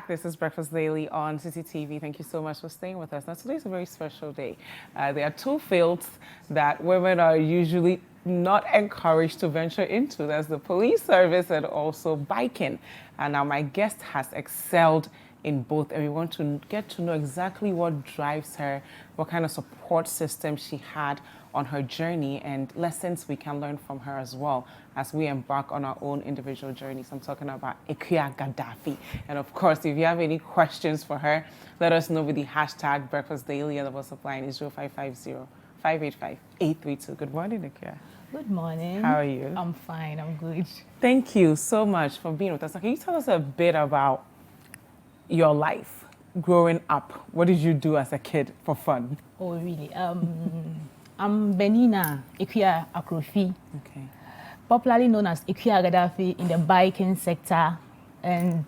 This is Breakfast Daily on Citi TV. Thank you so much for staying with us. Now, today is a very special day. There are two fields that women are usually not encouraged to venture into. There's the police service and also biking. And now my guest has excelled in both, and we want to get to know exactly what drives her, what kind of support system she had on her journey, and lessons we can learn from her as well as we embark on our own individual journeys. I'm talking about Akua Gaddafi. And of course, if you have any questions for her, let us know with the hashtag Breakfast Daily, and the WhatsApp line is 0550-585-832. Good morning, Akua. Good morning. How are you? I'm fine. I'm good. Thank you so much for being with us. Now, can you tell us a bit about your life growing up? What did you do as a kid for fun? Oh, really? I'm Benina Ikea Akrofi, Okay. popularly known as Akua Gaddafi in the biking sector, and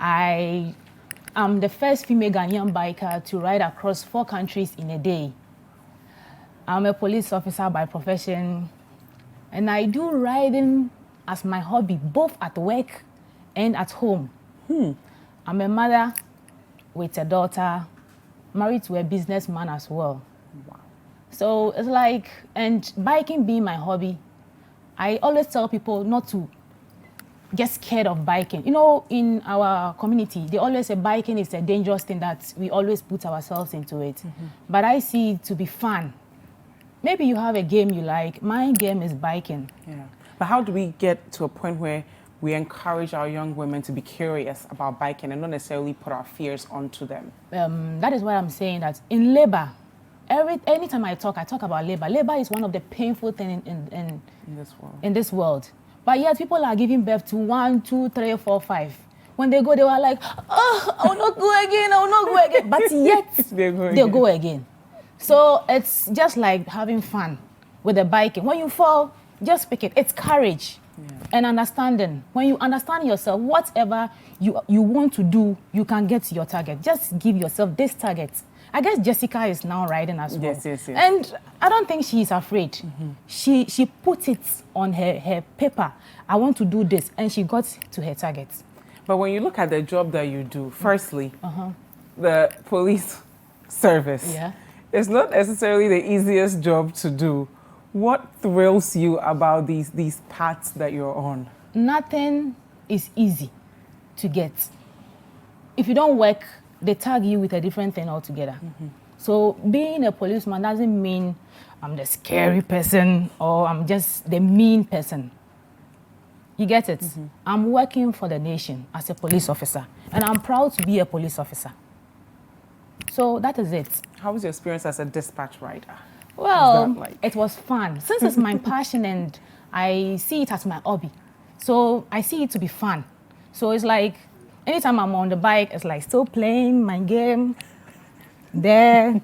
I am the first female Ghanaian biker to ride across 4 countries in a day. I'm a police officer by profession, and I do riding as my hobby, both at work and at home. I'm a mother with a daughter, married to a businessman as well. Wow. So it's like, and biking being my hobby, I always tell people not to get scared of biking. You know, in our community, they always say biking is a dangerous thing that we always put ourselves into it. But I see it to be fun. Maybe you have a game you like. My game is biking. Yeah. But how do we get to a point where we encourage our young women to be curious about biking and not necessarily put our fears onto them? That is why I'm saying that in labor, anytime I talk about labor. Labor is one of the painful things in this world. In this world. But yet people are giving birth to 1, 2, 3, 4, 5. When they go, they were like, oh, I will not go again, I will not go again. But yet, they'll go again. So it's just like having fun with the biking. When you fall, just pick it. It's courage and understanding. When you understand yourself, whatever you want to do, you can get to your target. Just give yourself this target. I guess Jessica is now riding as well. Yes. And I don't think she is afraid. She put it on her paper. I want to do this. And she got to her target. But when you look at the job that you do, firstly, the police service, it's not necessarily the easiest job to do. What thrills you about these paths that you're on? Nothing is easy to get. If you don't work, they tag you with a different thing altogether. So being a policeman doesn't mean I'm the scary person or I'm just the mean person. You get it? I'm working for the nation as a police officer, and I'm proud to be a police officer. So that is it. How was your experience as a dispatch rider? Well, it was fun. Since it's my passion and I see it as my hobby, so I see it to be fun. So it's like, anytime I'm on the bike, it's like still playing my game there.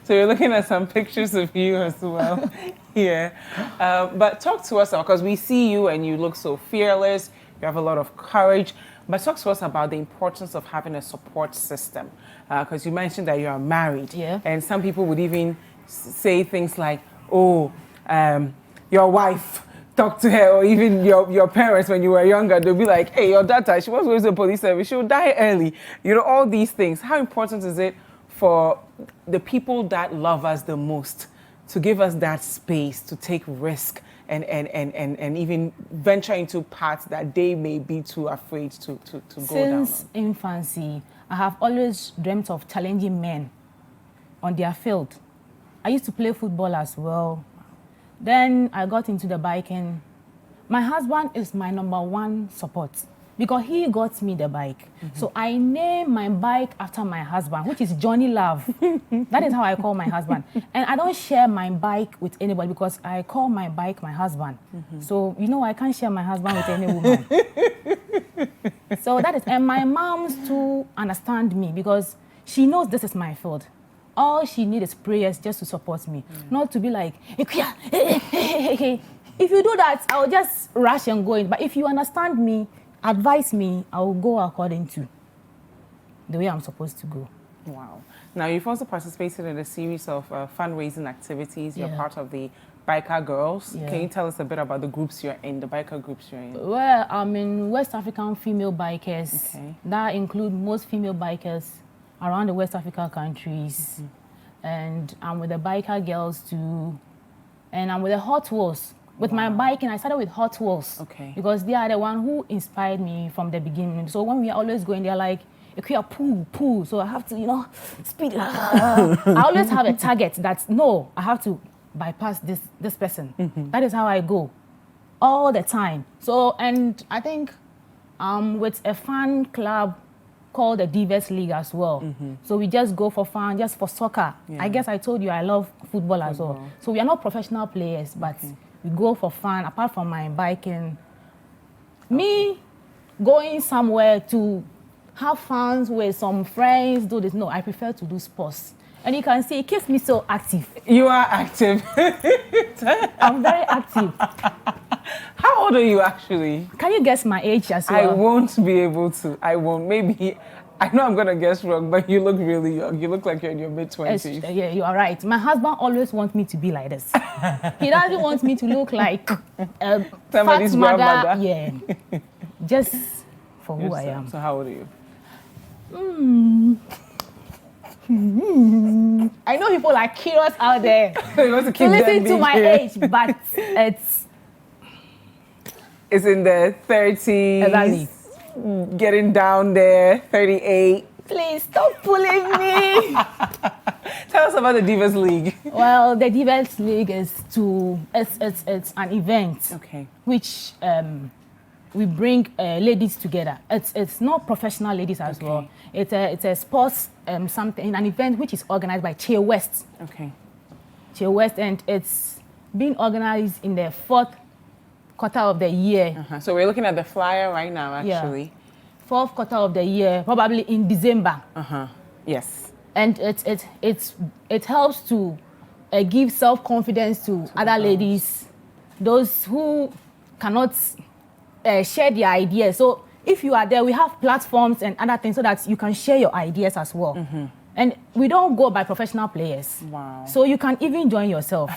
So you're looking at some pictures of you as well here. But talk to us, because we see you and you look so fearless. You have a lot of courage. But talk to us about the importance of having a support system. Because you mentioned that you are married. And some people would even say things like, oh, your wife, talk to her, or even your parents when you were younger, they'll be like, hey, your daughter, she was going to the police service, she'll die early. You know, all these things. How important is it for the people that love us the most to give us that space to take risk and even venture into paths that they may be too afraid to go down? Since infancy, I have always dreamt of challenging men on their field. I used to play football as well. Then I got into the biking. My husband is my #1 support because he got me the bike. So I named my bike after my husband, which is Johnny Love. That is how I call my husband. And I don't share my bike with anybody because I call my bike my husband. So, you know, I can't share my husband with any woman. So that is, and my mom's to understand me because she knows this is my field. All she needs is prayers just to support me, not to be like, Ikea, hey. If you do that, I'll just rush and go in. But if you understand me, advise me, I will go according to the way I'm supposed to go. Wow. Now, you've also participated in a series of fundraising activities. You're Yeah. part of the Biker Girls. Yeah. Can you tell us a bit about the groups you're in, the biker groups you're in? Well, I'm in West African female bikers. Okay. That include most female bikers around the West African countries. And I'm with the Biker Girls too. And I'm with the Hot Wheels. With my biking, I started with Hot Wheels. Okay. Because they are the one who inspired me from the beginning. So when we are always going, they're like, Ikea, pull. So I have to, speed. I always have a target that, no, I have to bypass this person. That is how I go all the time. So, and I think with a fan club called the Divas League as well. So we just go for fun, just for soccer. Yeah. I guess I told you I love football as well. So we are not professional players, but we go for fun. Apart from my biking, me going somewhere to have fun with some friends, do this. No, I prefer to do sports. And you can see it keeps me so active. You are active. I'm very active. How old are you actually? Can you guess my age as well? I won't be able to. I won't. Maybe. I know I'm going to guess wrong, but you look really young. You look like you're in your mid-20s. Yeah, you are right. My husband always wants me to be like this. He doesn't want me to look like a Somebody's fat mother. grandmother. Yeah. Just for who I am. So how old are you? I know people are curious out there You want to to keep them listen to being my curious. age, but It's in the 30s. Exactly. Getting down there, 38. Please stop pulling me. Tell us about the Divas League. Well, the Divas League is it's an event Okay. which we bring ladies together. It's not professional ladies as Okay. well. It's a sports something, an event which is organized by Chair West. Okay. Chair West, and it's being organized in the fourth quarter of the year. So we're looking at the flyer right now, actually. Fourth quarter of the year, probably in December. Yes. And it helps to give self-confidence to other ladies, those who cannot share their ideas. So if you are there, we have platforms and other things so that you can share your ideas as well. And we don't go by professional players. Wow. So you can even join yourself.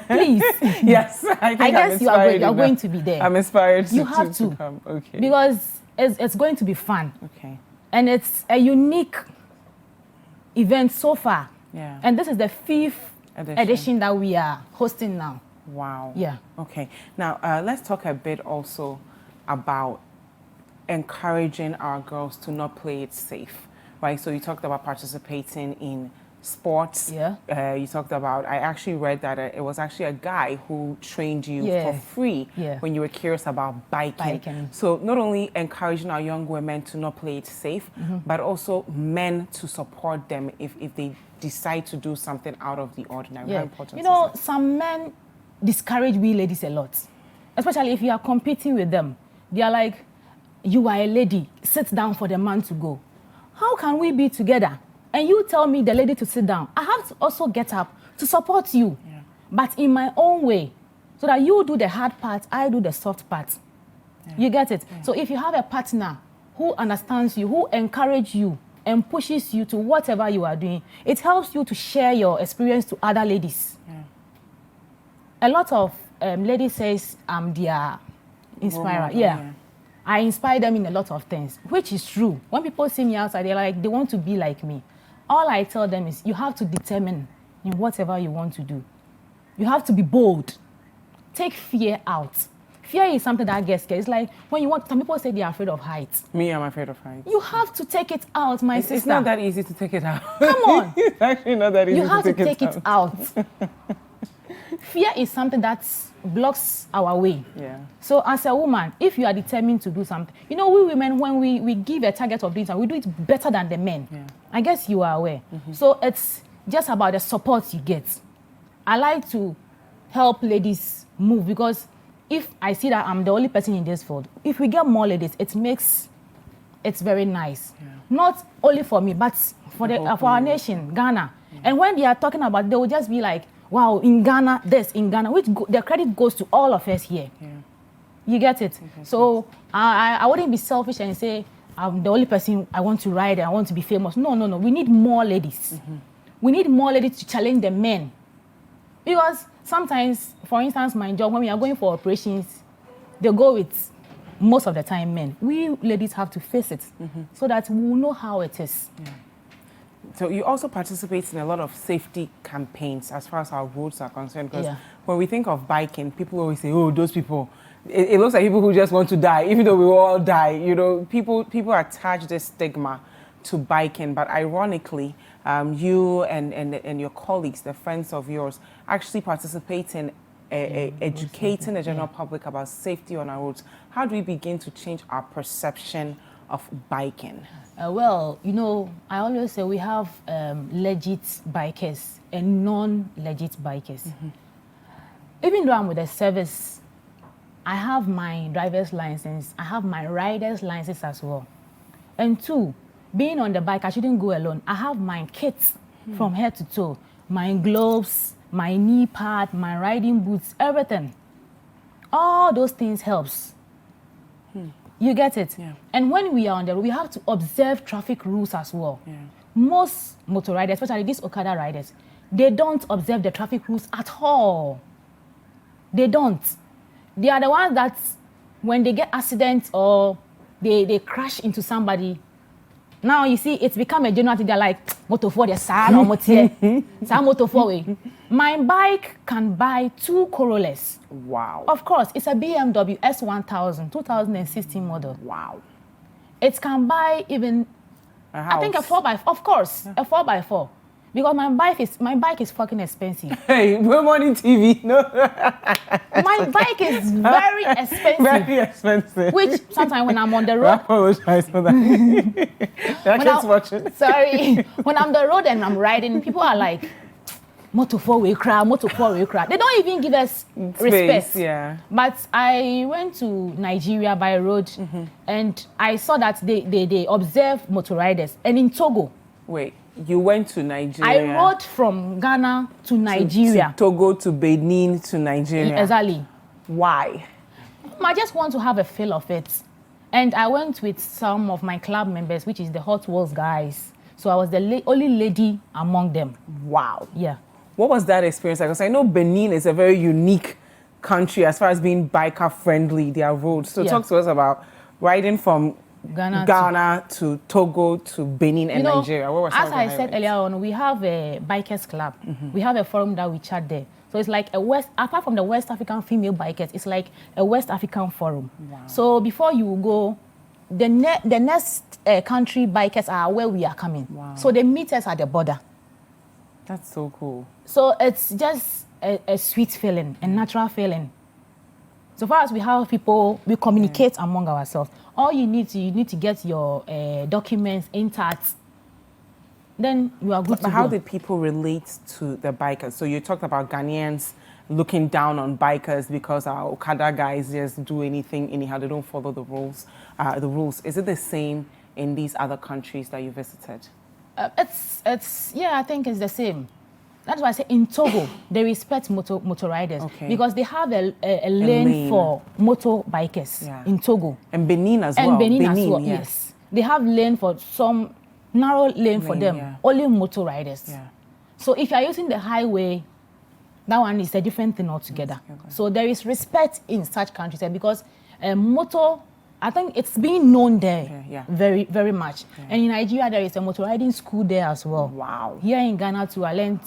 Please. Yes, I think I guess I'm you are inspired going to be there. I'm inspired You have to. come. Okay. Because it's going to be fun. Okay. And it's a unique event so far. Yeah. And this is the fifth Edition. edition that we are hosting now. Wow. Yeah. Okay. Now, let's talk a bit also about encouraging our girls to not play it safe, right? So you talked about participating in sports. Yeah. You talked about, I actually read that it was actually a guy who trained you Yeah. for free Yeah. when you were curious about biking. Biking. So not only encouraging our young women to not play it safe, but also men to support them if they decide to do something out of the ordinary. How Yeah. important You know, is that? some men discourage we ladies a lot, especially if you are competing with them. They are like, you are a lady, sit down for the man to go. How can we be together? And you tell me the lady to sit down. I have to also get up to support you, but in my own way, so that you do the hard part, I do the soft part. You get it? So if you have a partner who understands you, who encourages you and pushes you to whatever you are doing, it helps you to share your experience to other ladies. A lot of ladies says I'm their inspirer. model, Yeah. yeah. I inspire them in a lot of things, which is true. When people see me outside, they're like, they want to be like me. All I tell them is you have to determine in whatever you want to do. You have to be bold. Take fear out. Fear is something that gets scared. It's like when you want, some people say they're afraid of heights. Me, I'm afraid of heights. You have to take it out, my sister. It's not that easy to take it out. Come on. It's actually not that easy You have to take take it out. Fear is something that blocks our way. Yeah. So as a woman, if you are determined to do something, you know, we women, when we give a target of doing something, we do it better than the men. Yeah. I guess you are aware. So it's just about the support you get. I like to help ladies move because if I see that I'm the only person in this field, if we get more ladies, it's very nice. Not only for me, but for our nation, Ghana. And when they are talking about it, they will just be like, wow, in Ghana, this, in Ghana, which the credit goes to all of us here. You get it? So I wouldn't be selfish and say, I'm the only person I want to ride and I want to be famous. No. We need more ladies. We need more ladies to challenge the men. Because sometimes, for instance, my job, when we are going for operations, they go with, most of the time, men. We ladies have to face it so that we will know how it is. Yeah. So you also participate in a lot of safety campaigns as far as our roads are concerned. Because when we think of biking, people always say, oh, those people, it looks like people who just want to die, even though we all die. You know, people attach this stigma to biking. But ironically, you and your colleagues, the friends of yours, actually participate in educating the general public about safety on our roads. How do we begin to change our perception of biking? Well, you know, I always say we have legit bikers and non-legit bikers. Even though I'm with the service, I have my driver's license, I have my rider's license as well. And two, being on the bike, I shouldn't go alone. I have my kits from head to toe, my gloves, my knee pad, my riding boots, everything. All those things helps. You get it? Yeah. And when we are on the road, we have to observe traffic rules as well. Yeah. Most motor riders, especially these Okada riders, they don't observe the traffic rules at all. They don't. They are the ones that when they get accidents or they crash into somebody, now you see it's become a general thing. They're like, motor 4, they're sad or motor 4 way. My bike can buy 2 Corollas. Wow. Of course, it's a BMW S1000, 2016 model. Wow. It can buy even, I think a 4x4, of course, a 4x4. Because my bike is fucking expensive. Hey, we're morning TV. No. My bike is very expensive. Very expensive. Which sometimes when I'm on the I road. apologize for that. That's watching. Sorry. When I'm on the road and I'm riding, people are like, motor 4-way crowd, motor 4-way crowd. They don't even give us respect. Yeah. But I went to Nigeria by road and I saw that they observe motor riders. And in Togo. Wait. You went to Nigeria. I rode from Ghana to Nigeria. To Togo to Benin to Nigeria. Exactly. Why? I just want to have a feel of it. And I went with some of my club members, which is the Hot Wheels guys. So I was the only lady among them. Wow. Yeah. What was that experience like? Because I know Benin is a very unique country as far as being biker friendly, their roads. So talk to us about riding from Ghana to Togo to Benin and Nigeria. What was as I said earlier on, we have a bikers club. We have a forum that we chat there. So it's like apart from the West African female bikers, it's like a West African forum. Wow. So before you go, the next country bikers are where we are coming. Wow. So they meet us at the border. That's so cool. So it's just a sweet feeling, a natural feeling. So far as we have people, we communicate among ourselves. All you need to get your documents intact. Then you are good to go. But how did people relate to the bikers? So you talked about Ghanaians looking down on bikers because our Okada guys just do anything anyhow. They don't follow the rules. Is it the same in these other countries that you visited? I think it's the same. That's why I say in Togo, they respect motor riders because they have a lane for motorbikers in Togo. And Benin as well. And Benin as well, yes. They have lane for some narrow lane for them, only motor riders. Yeah. So if you're using the highway, that one is a different thing altogether. So there is respect in such countries because motor, I think it's being known there very, very much. Yeah. And in Nigeria, there is a motor riding school there as well. Wow. Here in Ghana too, I learned,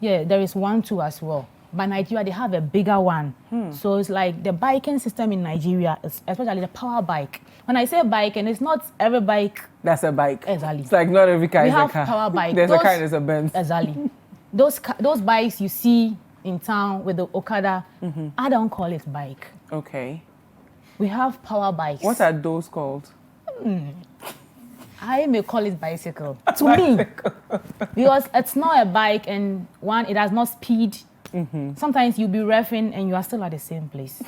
there is one too as well. But Nigeria, they have a bigger one. So it's like the biking system in Nigeria, especially the power bike. When I say bike, and it's not every bike. That's a bike. Exactly. It's like not every car is a car. We have power bike. There's a car, there's a Benz. Exactly. Those bikes you see in town with the Okada, I don't call it bike. Okay. We have power bikes. What are those called? I may call it bicycle. To me. Because it's not a bike and one, it has no speed. Sometimes you'll be reffing and you are still at the same place.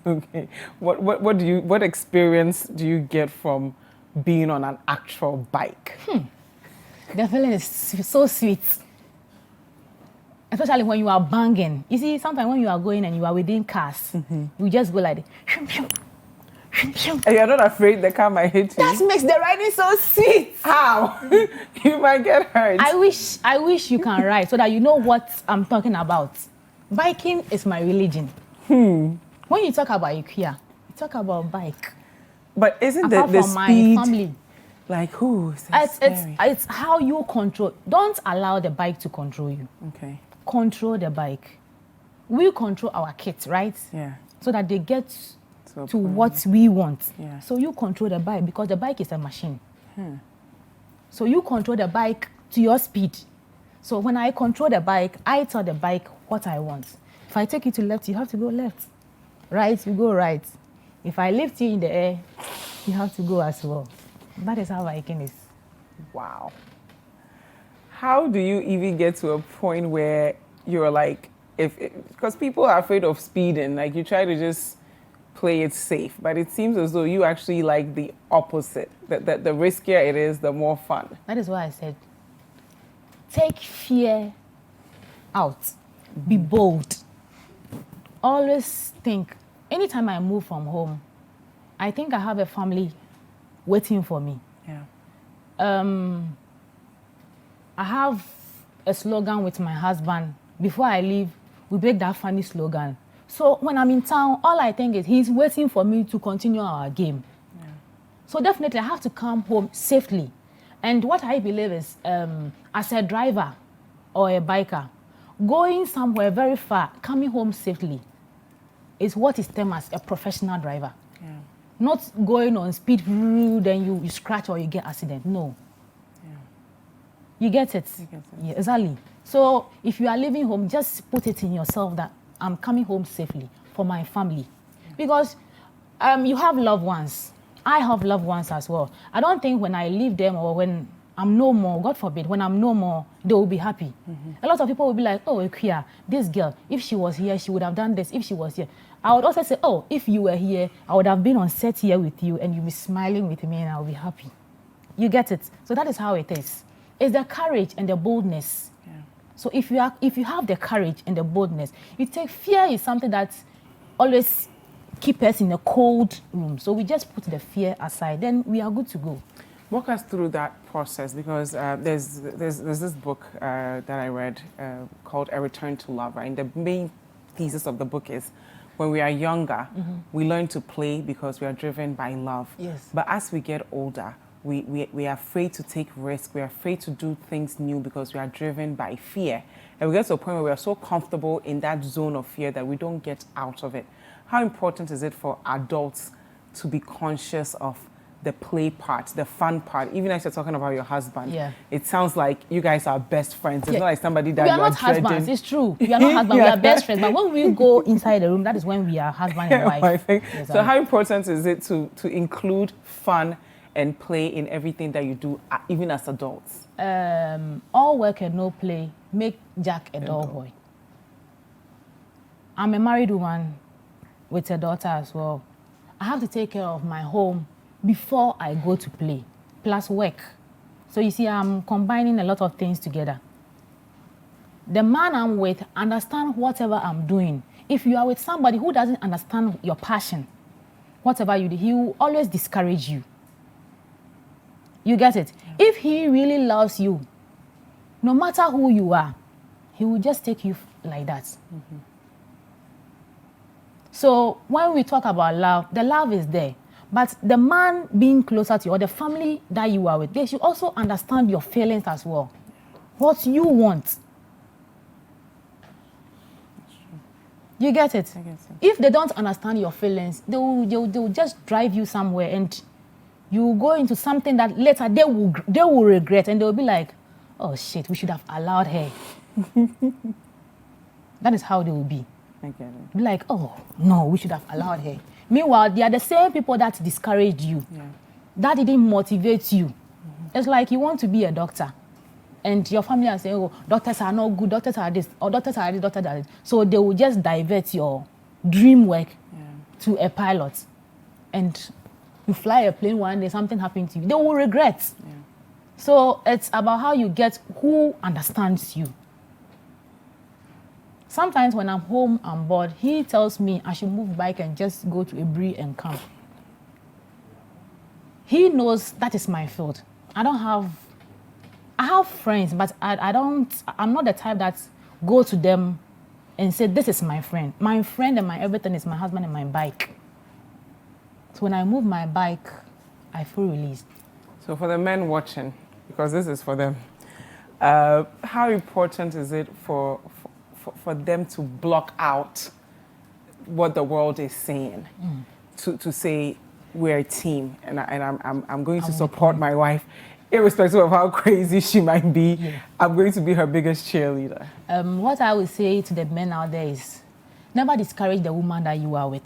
Okay. What experience do you get from being on an actual bike? The feeling is so sweet. Especially when you are banging. You see, sometimes when you are going and you are within cars, you just go like this. And you're not afraid the car might hit you? That makes the riding so sweet. How? You might get hurt. I wish you can ride so that you know what I'm talking about. Biking is my religion. When you talk about Ikea, you talk about bike. But isn't Apart the from my speed family, like who? it's how you control. Don't allow the bike to control you. Okay. Control the bike. We control our kids, right? Yeah. So that they get So to what we want. Yeah. So you control the bike because the bike is a machine. So you control the bike to your speed. So when I control the bike, I tell the bike what I want. If I take you to left, you have to go left. Right, you go right. If I lift you in the air, you have to go as well. That is how biking is. Wow. How do you even get to a point where you're like, because people are afraid of speeding, like you try to just play it safe, but it seems as though you actually like the opposite. That the riskier it is, the more fun. That is why I said, take fear out. Be bold. Always think, anytime I move from home, I think I have a family waiting for me. Yeah. I have a slogan with my husband. Before I leave, we break that funny slogan. So when I'm in town, all I think is he's waiting for me to continue our game. Yeah. So definitely I have to come home safely. And what I believe is, as a driver or a biker, going somewhere very far, coming home safely is what is termed as a professional driver. Yeah. Not going on speed, then you scratch or you get accident. No. Yeah. You get it? Yeah, exactly. So if you are leaving home, just put it in yourself that I'm coming home safely for my family. Yeah. Because you have loved ones. I have loved ones as well. I don't think when I leave them or when I'm no more, God forbid, when I'm no more, they will be happy. A lot of people will be like, oh, Ikea, this girl, if she was here, she would have done this. If she was here. I would also say, oh, if you were here, I would have been on set here with you and you'd be smiling with me and I'll be happy. You get it? So that is how it is. It's the courage and the boldness. Yeah. So if you have the courage and the boldness, you take fear is something that always keeps us in a cold room. So we just put the fear aside, then we are good to go. Walk us through that process, because there's this book that I read called A Return to Love, right? And the main thesis of the book is when we are younger, we learn to play because we are driven by love. Yes. But as we get older, we are afraid to take risks. We are afraid to do things new because we are driven by fear. And we get to a point where we are so comfortable in that zone of fear that we don't get out of it. How important is it for adults to be conscious of the play part, the fun part? Even as you're talking about your husband, it sounds like you guys are best friends. It's not like somebody that we are not husbands. It's true. We are not husbands. We are best friends. But when we go inside the room, that is when we are husband and wife. Yes, so how important is it to include fun and play in everything that you do, even as adults? All work and no play make Jack a dull boy. I'm a married woman with a daughter as well. I have to take care of my home before I go to play, plus work. So you see, I'm combining a lot of things together. The man I'm with understands whatever I'm doing. If you are with somebody who doesn't understand your passion, whatever you do, he will always discourage you. You get it? Yeah. If he really loves you, no matter who you are, he will just take you like that. So when we talk about love, the love is there. But the man being closer to you or the family that you are with, they should also understand your feelings as well. What you want. You get it? I get it. If they don't understand your feelings, they will just drive you somewhere and you will go into something that later they will regret and they will be like, oh shit, we should have allowed her. That is how they will be. I get it. Be like, oh no, we should have allowed her. Meanwhile, they are the same people that discouraged you. Yeah. That didn't motivate you. It's like you want to be a doctor and your family are saying, oh, doctors are not good, doctors are this, or doctors are this, doctors are this. So they will just divert your dream work to a pilot. And you fly a plane one day, something happened to you. They will regret. Yeah. So it's about how you get who understands you. Sometimes when I'm home, I'm bored, he tells me I should move bike and just go to a breeze and come. he knows that is my field. I have friends, but I'm not the type that go to them and say, this is my friend. My friend and my everything is my husband and my bike. So when I move my bike, I feel released. So for the men watching, because this is for them, how important is it for them to block out what the world is saying, to say we're a team, and I'm going to support my wife, irrespective of how crazy she might be. Yeah. I'm going to be her biggest cheerleader. What I would say to the men out there is, never discourage the woman that you are with,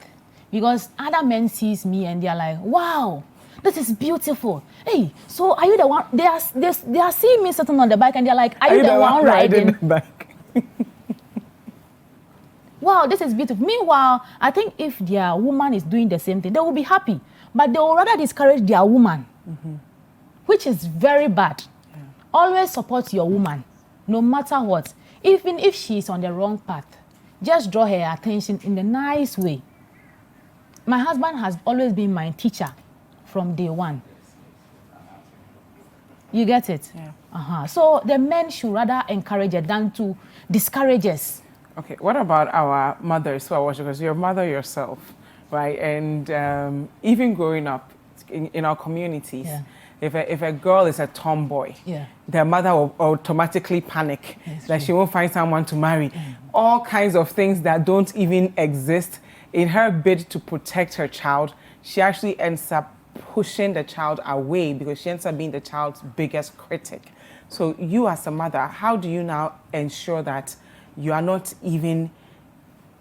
because other men sees me and they're like, wow, this is beautiful. Hey, so are you the one? They are seeing me sitting on the bike and they're like, are you the one riding the bike? Wow, this is beautiful. Meanwhile, I think if their woman is doing the same thing, they will be happy. But they will rather discourage their woman, which is very bad. Yeah. Always support your woman, no matter what. Even if she's on the wrong path, just draw her attention in a nice way. My husband has always been my teacher from day one. You get it? Yeah. So the men should rather encourage her than to discourage us. Okay, what about our mothers who are watching? Because you're a mother yourself, right? And even growing up in our communities, yeah. If a girl is a tomboy, yeah. their mother will automatically panic that she won't find someone to marry. All kinds of things that don't even exist. In her bid to protect her child, she actually ends up pushing the child away because she ends up being the child's biggest critic. So you as a mother, how do you now ensure that you are not even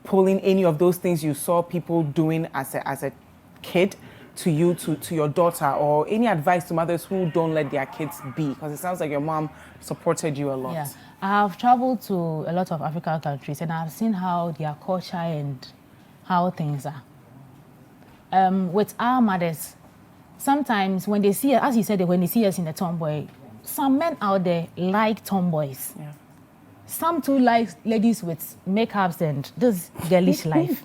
pulling any of those things you saw people doing as a kid to you, to your daughter, or any advice to mothers who don't let their kids be? Because it sounds like your mom supported you a lot. Yeah, I have traveled to a lot of African countries and I've seen how their culture and how things are. With our mothers, sometimes when they see us, as you said, when they see us in a tomboy, some men out there like tomboys. Yeah. Some too like ladies with makeups and this girlish life.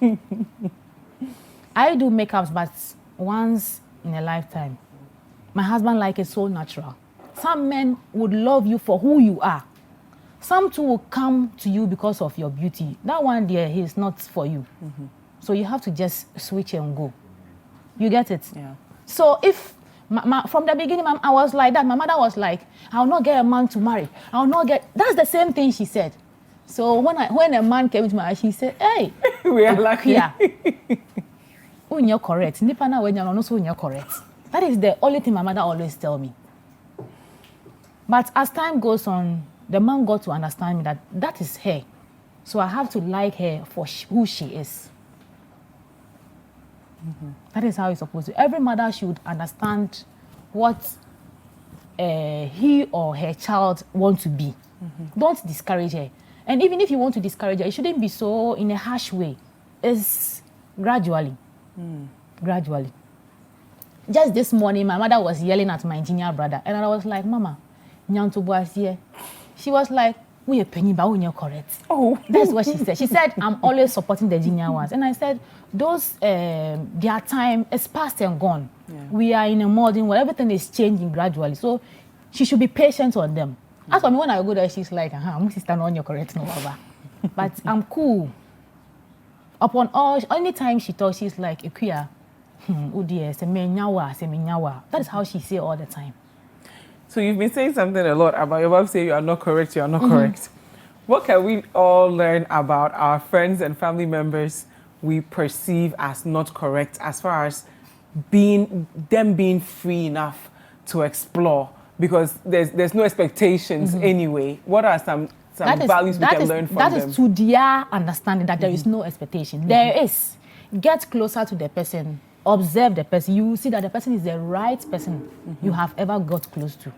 I do makeups, but once in a lifetime. My husband likes it so natural. Some men would love you for who you are. Some too will come to you because of your beauty. That one there, he's not for you. So you have to just switch and go. You get it? Yeah. So if from the beginning, I was like that. My mother was like, I'll not get a man to marry. I'll not get... That's the same thing she said. So when a man came to me, she said, hey. We are lucky. Yeah. When you're correct. Nipana when you're not when you're correct. That is the only thing my mother always tell me. But as time goes on, the man got to understand me that that is her. So I have to like her for who she is. That is how it's supposed to. Every mother should understand what he or her child want to be. Don't discourage her. And even if you want to discourage her, it shouldn't be so in a harsh way. It's gradually. Gradually. Just this morning, my mother was yelling at my junior brother. And I was like, Mama, Nyanto was here. She was like, we are penny, but you're correct. Oh, that's what she said. She said, I'm always supporting the junior ones. And I said, those, their time is past and gone. Yeah. We are in a modern world. Everything is changing gradually. So she should be patient on them. As for me, when I go there, she's like, my sister, no, you're correct, no, Baba. But I'm cool. Upon all, anytime she talks, she's like, Ikea, oh dear, that is how she say all the time. So you've been saying something a lot about your mom saying you are not correct, you are not correct. What can we all learn about our friends and family members we perceive as not correct as far as being free enough to explore? Because there's no expectations anyway. What are some values we can learn from them? That is to their understanding that there is no expectation. There is. Get closer to the person. Observe the person. You will see that the person is the right person you have ever got close to.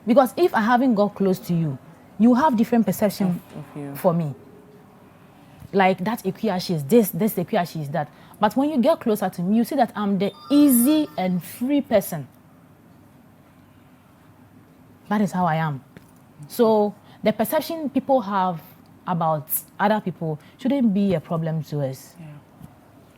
Because if I haven't got close to you, you have different perception for me. Like that Ikea, she is this Ikea, she is that. But when you get closer to me, you see that I'm the easy and free person. That is how I am. So the perception people have about other people shouldn't be a problem to us. Yeah.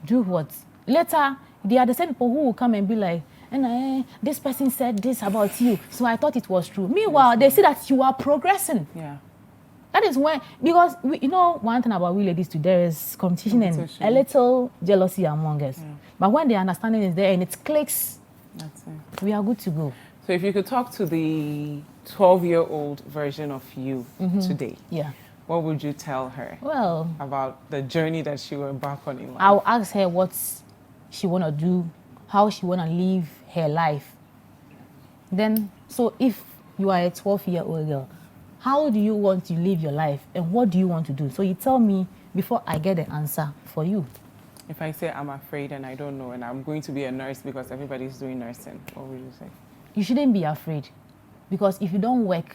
Do what? Later, they are the same people who will come and be like, and this person said this about you, so I thought it was true. Meanwhile, they see that you are progressing. Yeah. That is when, because one thing about we ladies today, there is competition and a little jealousy among us. Yeah. But when the understanding is there and it clicks, that's it. We are good to go. So if you could talk to the 12-year-old version of you today, yeah, what would you tell her about the journey that she will embark on in life? I'll ask her what she want to do, how she want to live her life. Then, so if you are a 12-year-old girl, how do you want to live your life and what do you want to do? So you tell me before I get the answer for you. If I say I'm afraid and I don't know and I'm going to be a nurse because everybody's doing nursing, what would you say? You shouldn't be afraid, because if you don't work,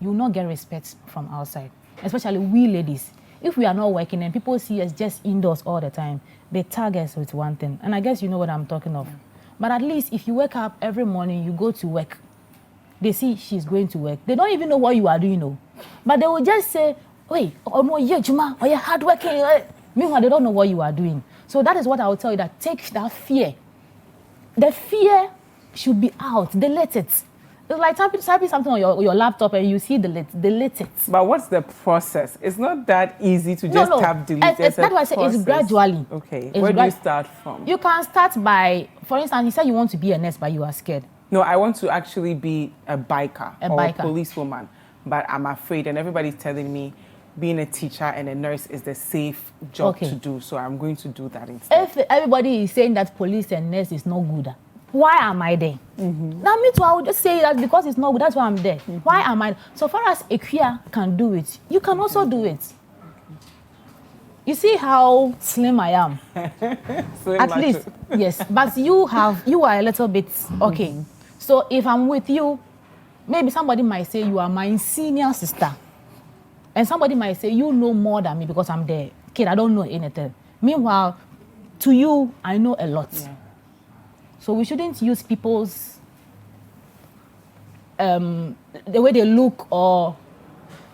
you will not get respect from outside, especially we ladies. If we are not working and people see us just indoors all the time, they tag us with one thing. And I guess you know what I'm talking of. Yeah. But at least if you wake up every morning, you go to work, they see she's going to work. They don't even know what you are doing, no. But they will just say, wait, oh no, yeah, Juma, oh, you're hardworking. Meanwhile, they don't know what you are doing. So that is what I will tell you, that take that fear. The fear should be out. Delete it. It's like typing something on your laptop and you see delete it. But what's the process? It's not that easy to just tap delete. That's why I say it's gradually. Okay. Where do you start from? You can start by, for instance, you said you want to be a nurse, but you are scared. No, I want to actually be a biker or a policewoman, but I'm afraid, and everybody's telling me being a teacher and a nurse is the safe job to do, so I'm going to do that instead. If everybody is saying that police and nurse is not good, why am I there? Now, me too, I would just say that because it's not good, that's why I'm there. Why am I? So far as Ikea can do it, you can also do it. You see how slim I am? Slim at least, yes. But you are a little bit, okay. So if I'm with you, maybe somebody might say you are my senior sister. And somebody might say you know more than me because I'm the kid, I don't know anything. Meanwhile, to you, I know a lot. Yeah. So we shouldn't use people's, the way they look, or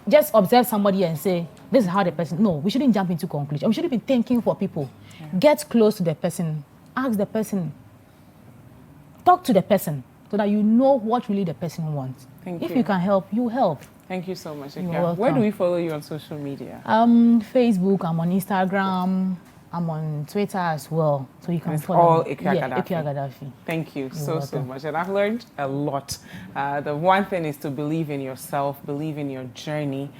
just observe somebody and say, this is how the person, no, we shouldn't jump into conclusion. We shouldn't be thinking for people. Yeah. Get close to the person, ask the person, talk to the person, so that you know what really the person wants. Thank you. If you can help, you help. Thank you so much, Ikea. Where do we follow you on social media? Facebook, I'm on Instagram, I'm on Twitter as well. So you can follow all me. Ikea Gaddafi. Ikea Gaddafi. Thank you so much. And I've learned a lot. The one thing is to believe in yourself, believe in your journey.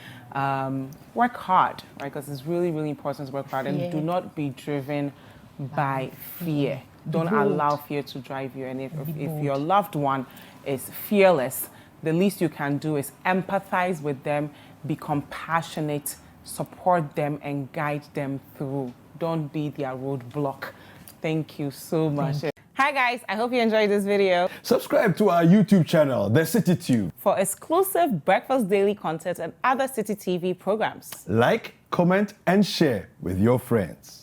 Work hard, right? Because it's really, really important to work hard. And do not be driven by fear. Don't allow fear to drive you. And if your loved one is fearless, the least you can do is empathize with them, be compassionate, support them, and guide them through. Don't be their roadblock. Thank you so much. Hi guys, I hope you enjoyed this video. Subscribe to our YouTube channel, The Citi Tube, for exclusive breakfast daily content and other Citi TV programs. Like, comment, and share with your friends.